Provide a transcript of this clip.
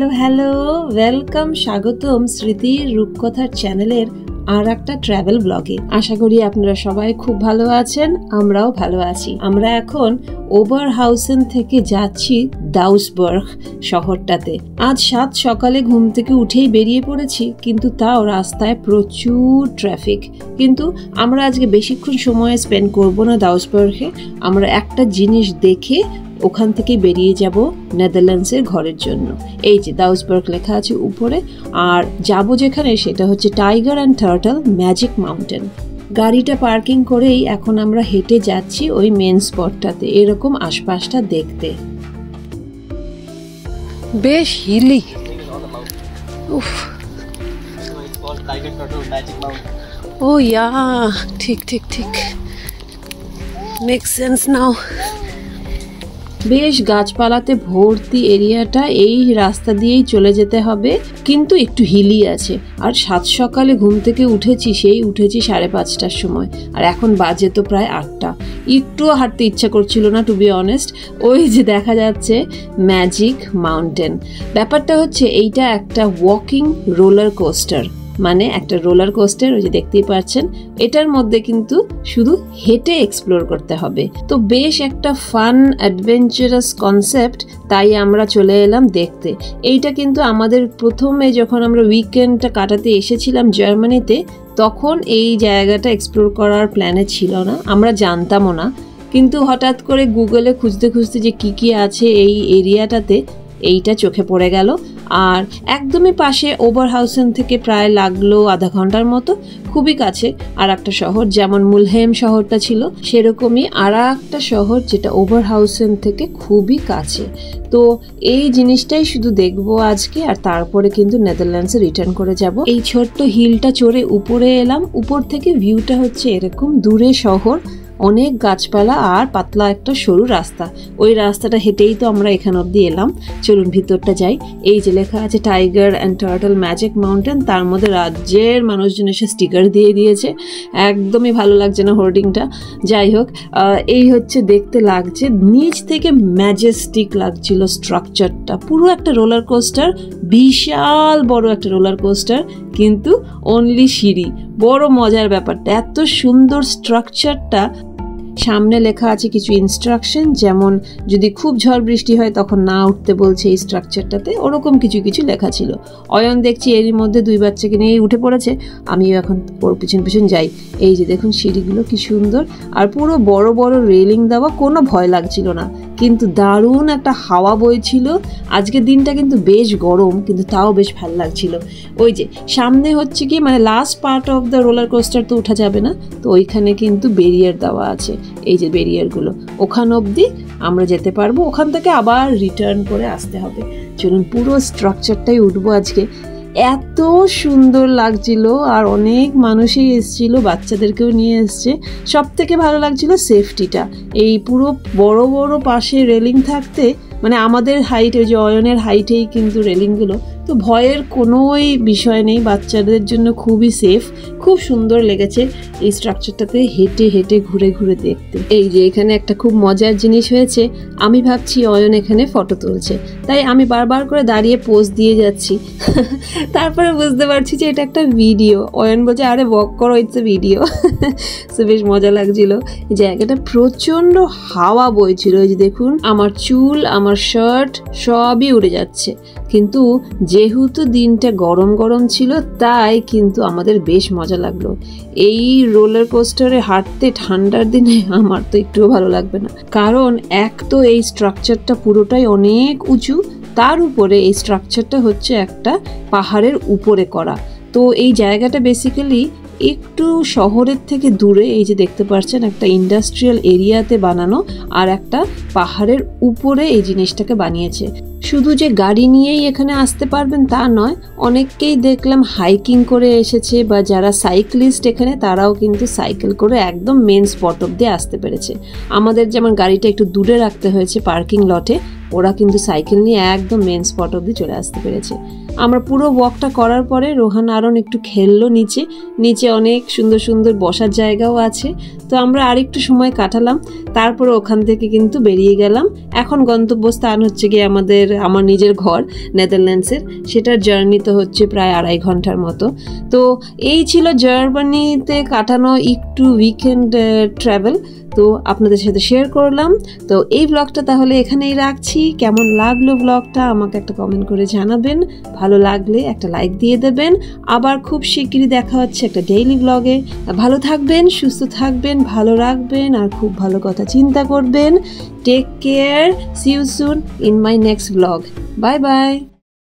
Hello hello, welcome, স্বাগতম স্মৃতির রূপকথার চ্যানেলের আর একটা ট্রাভেল ব্লগে। আশা করি আপনারা সবাই খুব ভালো আছেন, আমরাও ভালো আছি। আমরা এখন ওবারহাউসেন থেকে যাচ্ছি দাউসবার্গ শহরটাতে। আজ সকালে ঘুম থেকে উঠেই বেরিয়ে পড়েছি, কিন্তু তাও রাস্তায় প্রচুর ট্রাফিক। কিন্তু আমরা আজকে বেশিক্ষণ সময় স্পেন্ড করব না দাউসবার্গে। আমরা একটা জিনিস দেখে ওখান থেকে বেরিয়ে যাব নেদারল্যান্ডসের ঘরের জন্য। এই যে দাউসবার্গ লেখা আছে উপরে, আর যাব যেখানে সেটা হচ্ছে tiger and turtle magic mountain. গাড়িটা পার্কিং করেই এখন আমরা হেঁটে যাচ্ছি ওই মেন স্পটটাতে, এরকম আশপাশটা দেখতে। বেশ হিলি। উফ, ও ইয়া, ঠিক ঠিক ঠিক, মেক সেন্স নাও। বেশ গাছপালাতে ভর্তি এরিয়াটা, এই রাস্তা দিয়েই চলে যেতে হবে, কিন্তু একটু হিলি আছে। আর সকালে ঘুম থেকে উঠেছি 5:30টার সময়, আর এখন বাজে তো প্রায় 8টা। একটুও হাঁটতে ইচ্ছা করছিল না, টু বি অনেস্ট। ওই যে দেখা যাচ্ছে ম্যাজিক মাউন্টেন। ব্যাপারটা হচ্ছে এইটা একটা ওয়াকিং রোলার কোস্টার, মানে একটা রোলার কোস্টার, ওই যে দেখতেই পাচ্ছেন। এটার মধ্যে কিন্তু শুধু হেঁটে এক্সপ্লোর করতে হবে। তো বেশ একটা ফান অ্যাডভেঞ্চারাস কনসেপ্ট, তাই আমরা চলে এলাম দেখতে। এইটা কিন্তু আমাদের প্রথমে যখন আমরা উইকেন্ডটা কাটাতে এসেছিলাম জার্মানিতে, তখন এই জায়গাটা এক্সপ্লোর করার প্ল্যানে ছিল না, আমরা জানতামও না। কিন্তু হঠাৎ করে গুগলে খুঁজতে খুঁজতে যে কি আছে এই এরিয়াটাতে, এইটা চোখে পড়ে গেল। আর একদমই পাশে ওবারহাউসেন থেকে প্রায় লাগলো আধা ঘন্টার মতো, খুবই কাছে। আর একটা শহর, যেমন মুলহেম শহরটা ছিল, সেরকমই আর একটা শহর যেটা ওবারহাউসেন থেকে খুবই কাছে। তো এই জিনিসটাই শুধু দেখবো আজকে, আর তারপরে কিন্তু নেদারল্যান্ডসে রিটার্ন করে যাব। এই ছোট্ট হিলটা চড়ে উপরে এলাম। উপর থেকে ভিউটা হচ্ছে এরকম, দূরে শহর, অনেক গাছপালা আর পাতলা একটা সরু রাস্তা। ওই রাস্তাটা হেঁটেই তো আমরা এখান অব্দি এলাম। চলুন ভিতরটা যাই। এই যে লেখা আছে tiger and turtle magic mountain, তার মধ্যে রাজ্যের মানুষজন এসে স্টিকার দিয়ে দিয়েছে। একদমই ভালো লাগছে না হোর্ডিংটা। যাই হোক, এই হচ্ছে দেখতে লাগছে, নিচ থেকে ম্যাজেস্টিক লাগছিল স্ট্রাকচারটা, পুরো একটা রোলার কোস্টার, বিশাল বড় একটা রোলার কোস্টার, কিন্তু অনলি সিঁড়ি। বড় মজার ব্যাপারটা, এত সুন্দর স্ট্রাকচারটা। সামনে লেখা আছে কিছু ইনস্ট্রাকশন, যেমন যদি খুব ঝড় বৃষ্টি হয় তখন না উঠতে বলছে এই স্ট্রাকচারটাতে, ওরকম কিছু লেখা ছিল। অয়ন দেখছি এরই মধ্যে 2 বাচ্চাকে নিয়ে উঠে পড়েছে, আমিও এখন ওর পিছন যাই। এই যে দেখুন সিঁড়িগুলো কি সুন্দর, আর পুরো বড় বড় রেলিং দেওয়া, কোনো ভয় লাগছিল না। কিন্তু দারুণ একটা হাওয়া বইছিল। আজকের দিনটা কিন্তু বেশ গরম, কিন্তু তাও বেশ ভালো লাগছিল। ওই যে সামনে হচ্ছে কি, মানে last part of the roller coaster তো উঠা যাবে না, তো ওইখানে কিন্তু ব্যারিয়ার দেওয়া আছে। এই যে ব্যারিয়ারগুলো, ওখান অবধি আমরা যেতে পারবো, ওখান থেকে আবার রিটার্ন করে আসতে হবে। চলুন পুরো স্ট্রাকচারটাই উঠবো আজকে। এত সুন্দর লাগছিল, আর অনেক মানুষই এসছিল, বাচ্চাদেরকেও নিয়ে এসছে। সব থেকে ভালো লাগছিল সেফটিটা, এই পুরো বড় বড় পাশে রেলিং থাকতে, মানে আমাদের হাইটে, যে অয়নের হাইটেই কিন্তু রেলিংগুলো, তো ভয়ের কোনোই বিষয় নেই, বাচ্চাদের জন্য খুবই সেফ। খুব সুন্দর লেগেছে এই স্ট্রাকচারটাতে হেঁটে ঘুরে দেখতে। এই যে এখানে একটা খুব মজার জিনিস হয়েছে, আমি ভাবছি অয়ন এখানে ফটো তুলছে, তাই আমি বারবার করে দাঁড়িয়ে পোজ দিয়ে যাচ্ছি। তারপরে বুঝতে পারছি যে এটা একটা ভিডিও। অয়ন বলছে আরে ওয়াক করো, ইটস এ ভিডিও। তো বেশ মজা লাগছিল। এই জায়গাটা প্রচন্ড হাওয়া বইছিল, এই যে দেখুন আমার চুল, আমার শার্ট সবই উড়ে যাচ্ছে। কিন্তু যেহেতু দিনটা গরম ছিল, তাই কিন্তু আমাদের বেশ মজা লাগলো। এই রোলার কোস্টারে হাঁটতে ঠান্ডার দিনে আমার তো একটুও ভালো লাগবে না, কারণ এক তো এই স্ট্রাকচারটা পুরোটাই অনেক উঁচু, তার উপরে এই স্ট্রাকচারটা হচ্ছে একটা পাহাড়ের উপরে করা। তো এই জায়গাটা বেসিক্যালি একটু শহরের থেকে দূরে, এই যে দেখতে পাচ্ছেন একটা ইন্ডাস্ট্রিয়াল এরিয়াতে বানানো, আর একটা পাহাড়ের উপরে এই জিনিসটাকে বানিয়েছে। শুধু যে গাড়ি নিয়েই এখানে আসতে পারবেন তা নয়, অনেককেই দেখলাম হাইকিং করে এসেছে, বা যারা সাইক্লিস্ট এখানে, তারাও কিন্তু সাইকেল করে একদম মেন স্পট অব্দি আসতে পেরেছে। আমাদের যেমন গাড়িটা একটু দূরে রাখতে হয়েছে পার্কিং লটে, ওরা কিন্তু সাইকেল নিয়ে একদম মেন স্পট অব্দি চলে আসতে পেরেছে। আমরা পুরো ওয়াকটা করার পরে রোহান আরন একটু খেললো নিচে, নিচে অনেক সুন্দর সুন্দর বসার জায়গাও আছে। তো আমরা আরেকটু সময় কাটালাম, তারপরে ওখান থেকে কিন্তু বেরিয়ে গেলাম। এখন গন্তব্যস্থান হচ্ছে গিয়ে আমার নিজের ঘর নেদারল্যান্ডসের, সেটার জার্নি তো হচ্ছে প্রায় 2.5 ঘন্টার মতো। তো এই ছিল জার্মানিতে কাটানো একটু উইকেন্ড ট্রাভেল, তো আপনাদের সাথে শেয়ার করলাম। তো এই ব্লগটা তাহলে এখানেই রাখছি। কেমন লাগলো ব্লগটা আমাকে একটা কমেন্ট করে জানাবেন, ভালো লাগলে একটা লাইক দিয়ে দেবেন। আবার খুব শিগগিরই দেখা হচ্ছে একটা ডেইলি ব্লগে। ভালো থাকবেন, সুস্থ থাকবেন, ভালো রাখবেন আর খুব ভালো কথা চিন্তা করবেন। Take care, see you soon in my next blog. Bye by.